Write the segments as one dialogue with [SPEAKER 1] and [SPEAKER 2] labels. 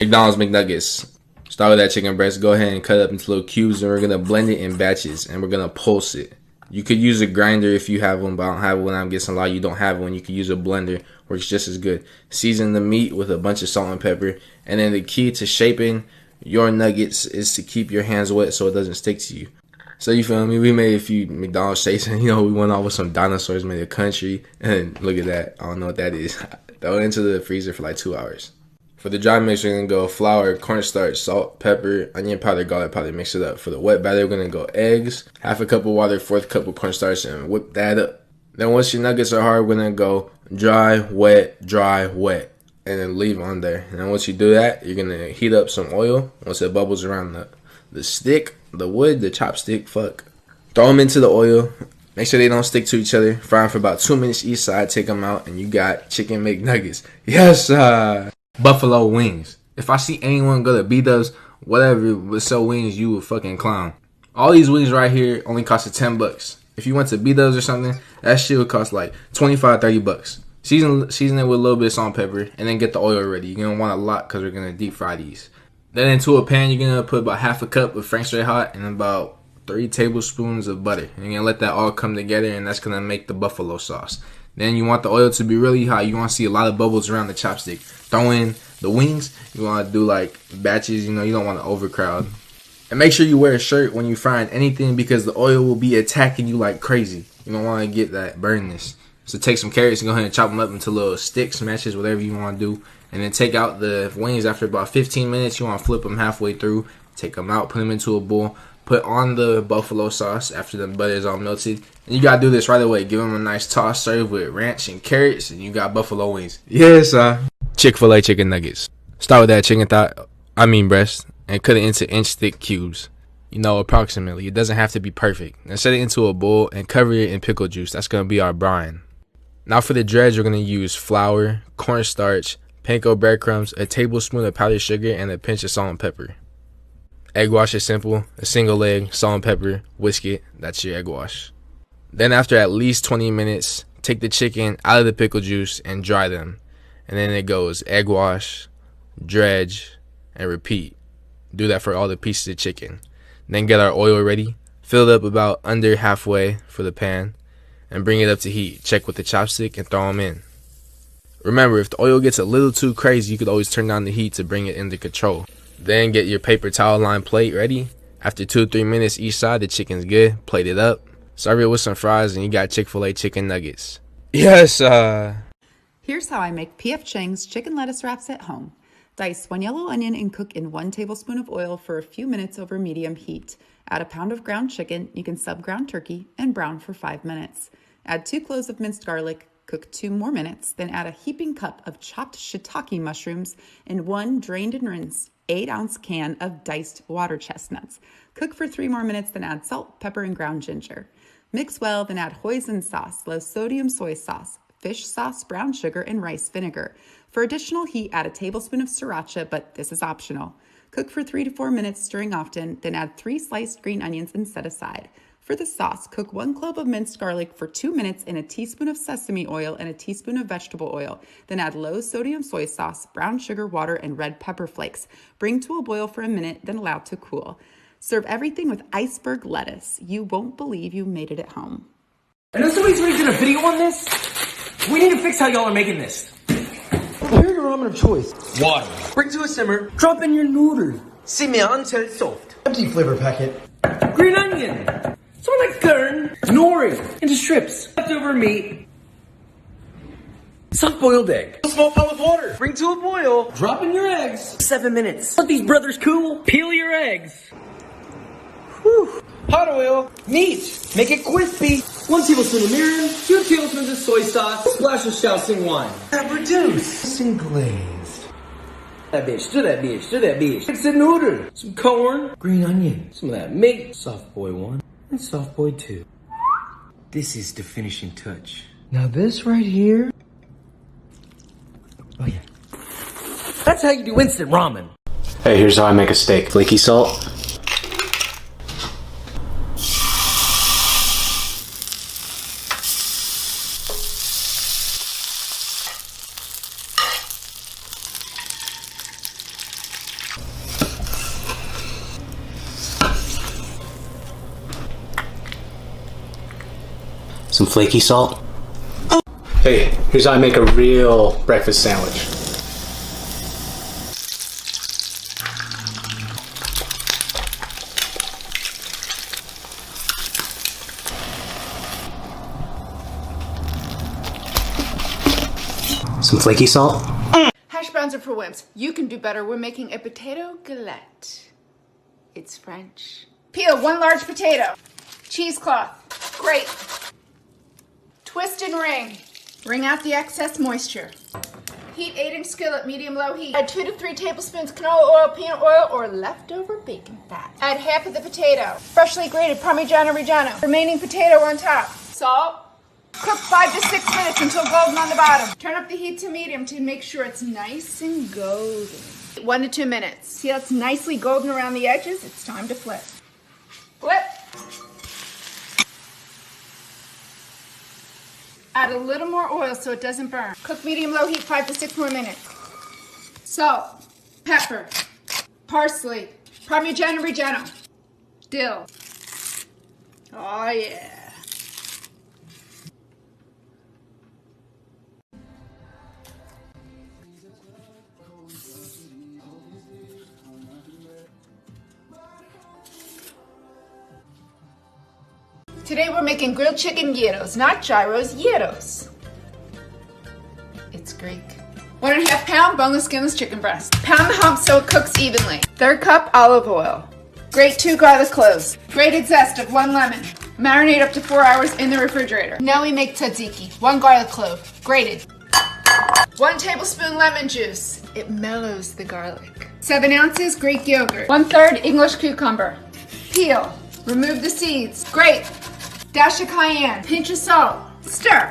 [SPEAKER 1] McDonald's McNuggets. Start with that chicken breast. Go ahead and cut it up into little cubes, and we're gonna blend it in batches, and we're gonna pulse it. You could use a grinder if you have one, but I don't have one. I'm guessing a lot of you don't have one. You could use a blender, works just as good. Season the meat with a bunch of salt and pepper, and then the key to shaping your nuggets is to keep your hands wet so it doesn't stick to you. So you feel me? We made a few McDonald's shapes, and we went off with some dinosaurs, made a country, and look at that. I don't know what that is. Throw it into the freezer for like 2 hours. For the dry mix, we're going to go flour, cornstarch, salt, pepper, onion powder, garlic powder. Mix it up. For the wet batter, we're going to go eggs, half a cup of water, 1/4 cup of cornstarch, and whip that up. Then once your nuggets are hard, we're going to go dry, wet, and then leave on there. And then once you do that, you're going to heat up some oil. Once it bubbles around the stick, the wood, the chopstick, throw them into the oil. Make sure they don't stick to each other. Fry them for about 2 minutes each side. Take them out, and you got chicken McNuggets. Yes, Buffalo wings. If I see anyone go to B-Dubs, whatever, with sell wings, you a fucking clown. All these wings right here only costed $10. If you went to B-Dubs or something, that shit would cost like $25-$30. Season it with a little bit of salt and pepper, and then get the oil ready. You're gonna want a lot because we're gonna deep fry these. Then into a pan, you're gonna put about half a cup of Frank's Red Hot and about 3 tablespoons of butter. And you're gonna let that all come together, and that's gonna make the buffalo sauce. Then you want the oil to be really hot. You want to see a lot of bubbles around the chopstick. Throw in the wings. You want to do like batches. You don't want to overcrowd. And make sure you wear a shirt when you're frying anything because the oil will be attacking you like crazy. You don't want to get that burnness. So take some carrots and go ahead and chop them up into little sticks, smashes, whatever you want to do. And then take out the wings after about 15 minutes. You want to flip them halfway through. Take them out, put them into a bowl. Put on the buffalo sauce after the butter is all melted. And you gotta do this right away. Give them a nice toss, serve with ranch and carrots, and you got buffalo wings. Yes, Chick-fil-A chicken nuggets. Start with that breast, and cut it into inch thick cubes. Approximately. It doesn't have to be perfect. Then set it into a bowl and cover it in pickle juice. That's gonna be our brine. Now for the dredge, we're gonna use flour, cornstarch, panko breadcrumbs, a tablespoon of powdered sugar, and a pinch of salt and pepper. Egg wash is simple. A single egg, salt and pepper, whisk it. That's your egg wash. Then after at least 20 minutes, take the chicken out of the pickle juice and dry them. And then it goes egg wash, dredge, and repeat. Do that for all the pieces of chicken. Then get our oil ready. Fill it up about under halfway for the pan. And bring it up to heat. Check with the chopstick and throw them in. Remember, if the oil gets a little too crazy, you could always turn down the heat to bring it under control. Then get your paper towel lined plate ready. After 2-3 minutes each side, the chicken's good. Plate it up. Serve it with some fries, and you got Chick-fil-A chicken nuggets. Yes,
[SPEAKER 2] Here's how I make P.F. Chang's chicken lettuce wraps at home. Dice 1 yellow onion and cook in 1 tablespoon of oil for a few minutes over medium heat. Add a pound of ground chicken, you can sub ground turkey, and brown for 5 minutes. Add 2 cloves of minced garlic, cook 2 more minutes, then add a heaping cup of chopped shiitake mushrooms and 1 drained and rinsed 8-ounce can of diced water chestnuts. Cook for 3 more minutes, then add salt, pepper, and ground ginger. Mix well, then add hoisin sauce, low-sodium soy sauce, fish sauce, brown sugar, and rice vinegar. For additional heat, add a tablespoon of sriracha, but this is optional. Cook for 3 to 4 minutes, stirring often, then add 3 sliced green onions and set aside. For the sauce, cook 1 clove of minced garlic for 2 minutes in a teaspoon of sesame oil and a teaspoon of vegetable oil. Then add low-sodium soy sauce, brown sugar, water, and red pepper flakes. Bring to a boil for a minute, then allow to cool. Serve everything with iceberg lettuce. You won't believe you made it at home.
[SPEAKER 3] I know somebody's making a video on this. We need to fix how y'all are making this.
[SPEAKER 4] Prepare your ramen of choice.
[SPEAKER 3] Water. Bring to a simmer. Drop in your noodles. Simmer until soft.
[SPEAKER 4] Empty flavor packet.
[SPEAKER 3] Green onion. Someone likes kern. Nori. Into strips. Leftover meat. Soft boiled egg. A small pot with water. Bring to a boil. Drop in your eggs. 7 minutes. Let these brothers cool. Peel your eggs. Whew. Hot oil. Meat. Make it crispy. 1 tablespoon of mirin. 2 tablespoons of soy sauce. Splash of Shaoxing wine.
[SPEAKER 4] Reduce. And glazed.
[SPEAKER 3] That bitch. Do that bitch. Do that bitch. Mix a noodle. Some corn. Green onion. Some of that meat. Soft boy 1. And soft boy 2. This is the finishing touch.
[SPEAKER 4] Now this right here. Oh yeah.
[SPEAKER 3] That's how you do instant ramen.
[SPEAKER 1] Hey, here's how I make a steak. Flaky salt.
[SPEAKER 3] Some flaky salt.
[SPEAKER 5] Hey, here's how I make a real breakfast sandwich. Some flaky salt.
[SPEAKER 6] Hash browns are for wimps. You can do better. We're making a potato galette. It's French. Peel 1 large potato. Cheesecloth. Grate. Twist and wring. Wring out the excess moisture. Heat 8-inch skillet, medium-low heat. Add 2 to 3 tablespoons canola oil, peanut oil, or leftover bacon fat. Add half of the potato. Freshly grated Parmigiano Reggiano. Remaining potato on top. Salt. Cook 5 to 6 minutes until golden on the bottom. Turn up the heat to medium to make sure it's nice and golden. 1 to 2 minutes. See how it's nicely golden around the edges? It's time to flip. Flip. Add a little more oil so it doesn't burn. Cook medium-low heat 5 to 6 more minutes. Salt, pepper, parsley, Parmigiano Reggiano, dill. Oh yeah. Today we're making grilled chicken gyros, not gyros, gyros. It's Greek. 1.5 pound boneless skinless chicken breast. Pound the hump so it cooks evenly. 1/3 cup olive oil. Grate 2 garlic cloves. Grated zest of 1 lemon. Marinate up to 4 hours in the refrigerator. Now we make tzatziki. 1 garlic clove, grated. 1 tablespoon lemon juice. It mellows the garlic. 7 ounces Greek yogurt. 1/3 English cucumber. Peel. Remove the seeds. Grate. Dash of cayenne. Pinch of salt. Stir.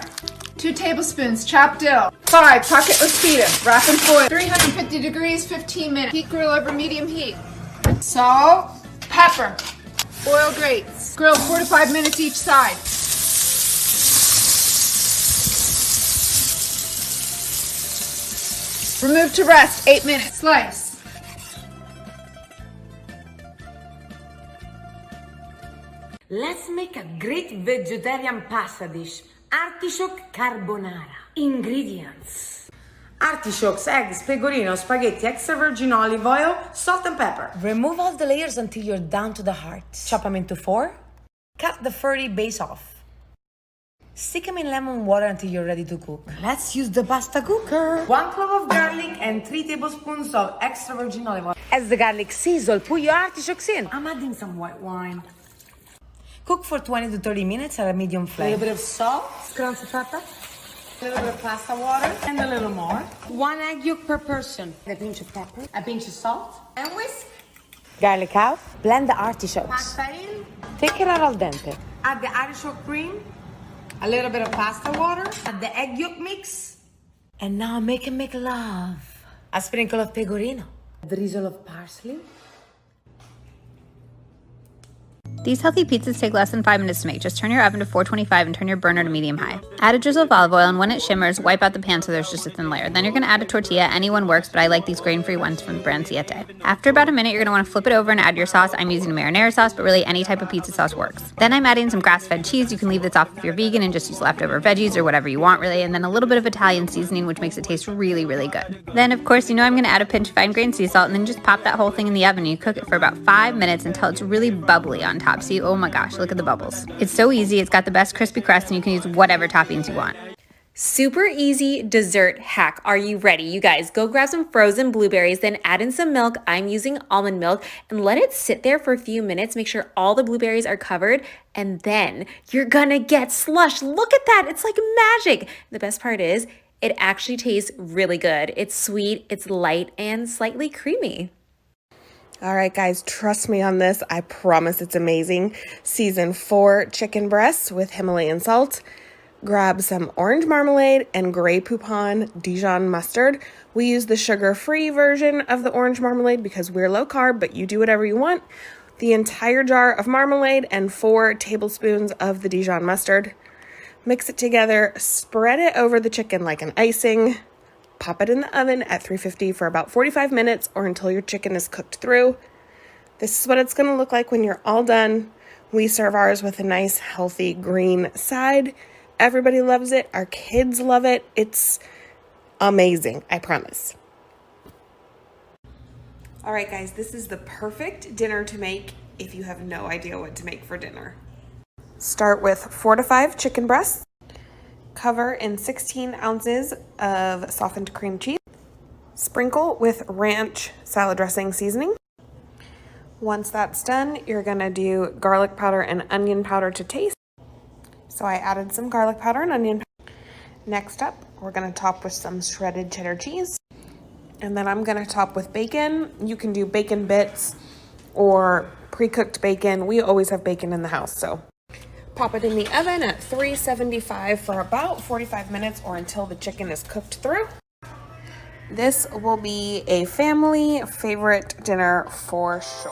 [SPEAKER 6] 2 tablespoons chopped dill. 5 pocketless pita. Wrap in foil. 350 degrees, 15 minutes. Heat grill over medium heat. Salt. Pepper. Oil grates. Grill 4 to 5 minutes each side. Remove to rest 8 minutes. Slice.
[SPEAKER 7] Let's make a great vegetarian pasta dish. Artichoke carbonara. Ingredients: artichokes, eggs, pecorino, spaghetti, extra virgin olive oil, salt and pepper. Remove all the layers until you're down to the heart. Chop them into 4. Cut the furry base off. Stick them in lemon water until you're ready to cook. Let's use the pasta cooker. 1 clove of garlic and 3 tablespoons of extra virgin olive oil. As the garlic sizzles, put your artichokes in. I'm adding some white wine. Cook for 20 to 30 minutes at a medium flame. A little bit of salt, scrunch of pepper, a little bit of pasta water, and a little more. 1 egg yolk per person. A pinch of pepper, a pinch of salt, and whisk. Garlic out. Blend the artichokes. Pasta in. Take it out al dente. Add the artichoke cream, a little bit of pasta water, add the egg yolk mix, and now make love. A sprinkle of pecorino, a drizzle of parsley.
[SPEAKER 8] These healthy pizzas take less than 5 minutes to make. Just turn your oven to 425 and turn your burner to medium-high. Add a drizzle of olive oil, and when it shimmers, wipe out the pan so there's just a thin layer. Then you're going to add a tortilla. Anyone works, but I like these grain-free ones from the brand Siete. After about a minute, you're going to want to flip it over and add your sauce. I'm using marinara sauce, but really any type of pizza sauce works. Then I'm adding some grass-fed cheese. You can leave this off if you're vegan and just use leftover veggies or whatever you want, really. And then a little bit of Italian seasoning, which makes it taste really, really good. Then, of course, I'm going to add a pinch of fine-grained sea salt, and then just pop that whole thing in the oven. You cook it for about 5 minutes until it's really bubbly on top. See, oh my gosh, look at the bubbles. It's so easy. It's got the best crispy crust, and you can use whatever toppings you want. Super easy dessert hack. Are you ready? You guys, go grab some frozen blueberries, then add in some milk. I'm using almond milk, and let it sit there for a few minutes. Make sure all the blueberries are covered, and then you're gonna get slush. Look at that. It's like magic. The best part is it actually tastes really good. It's sweet, it's light, and slightly creamy.
[SPEAKER 9] All right, guys, trust me on this. I promise it's amazing. Season 4 chicken breasts with Himalayan salt. Grab some orange marmalade and Grey Poupon Dijon mustard. We use the sugar-free version of the orange marmalade because we're low carb, but you do whatever you want. The entire jar of marmalade and 4 tablespoons of the Dijon mustard. Mix it together, spread it over the chicken like an icing. Pop it in the oven at 350 for about 45 minutes or until your chicken is cooked through. This is what it's going to look like when you're all done. We serve ours with a nice, healthy green side. Everybody loves it. Our kids love it. It's amazing, I promise. All right, guys, this is the perfect dinner to make if you have no idea what to make for dinner. Start with 4 to 5 chicken breasts. Cover in 16 ounces of softened cream cheese. Sprinkle with ranch salad dressing seasoning. Once that's done, you're gonna do garlic powder and onion powder to taste. So I added some garlic powder and onion powder. Next up, we're gonna top with some shredded cheddar cheese. And then I'm gonna top with bacon. You can do bacon bits or pre-cooked bacon. We always have bacon in the house, so. Pop it in the oven at 375 for about 45 minutes or until the chicken is cooked through. This will be a family favorite dinner for sure.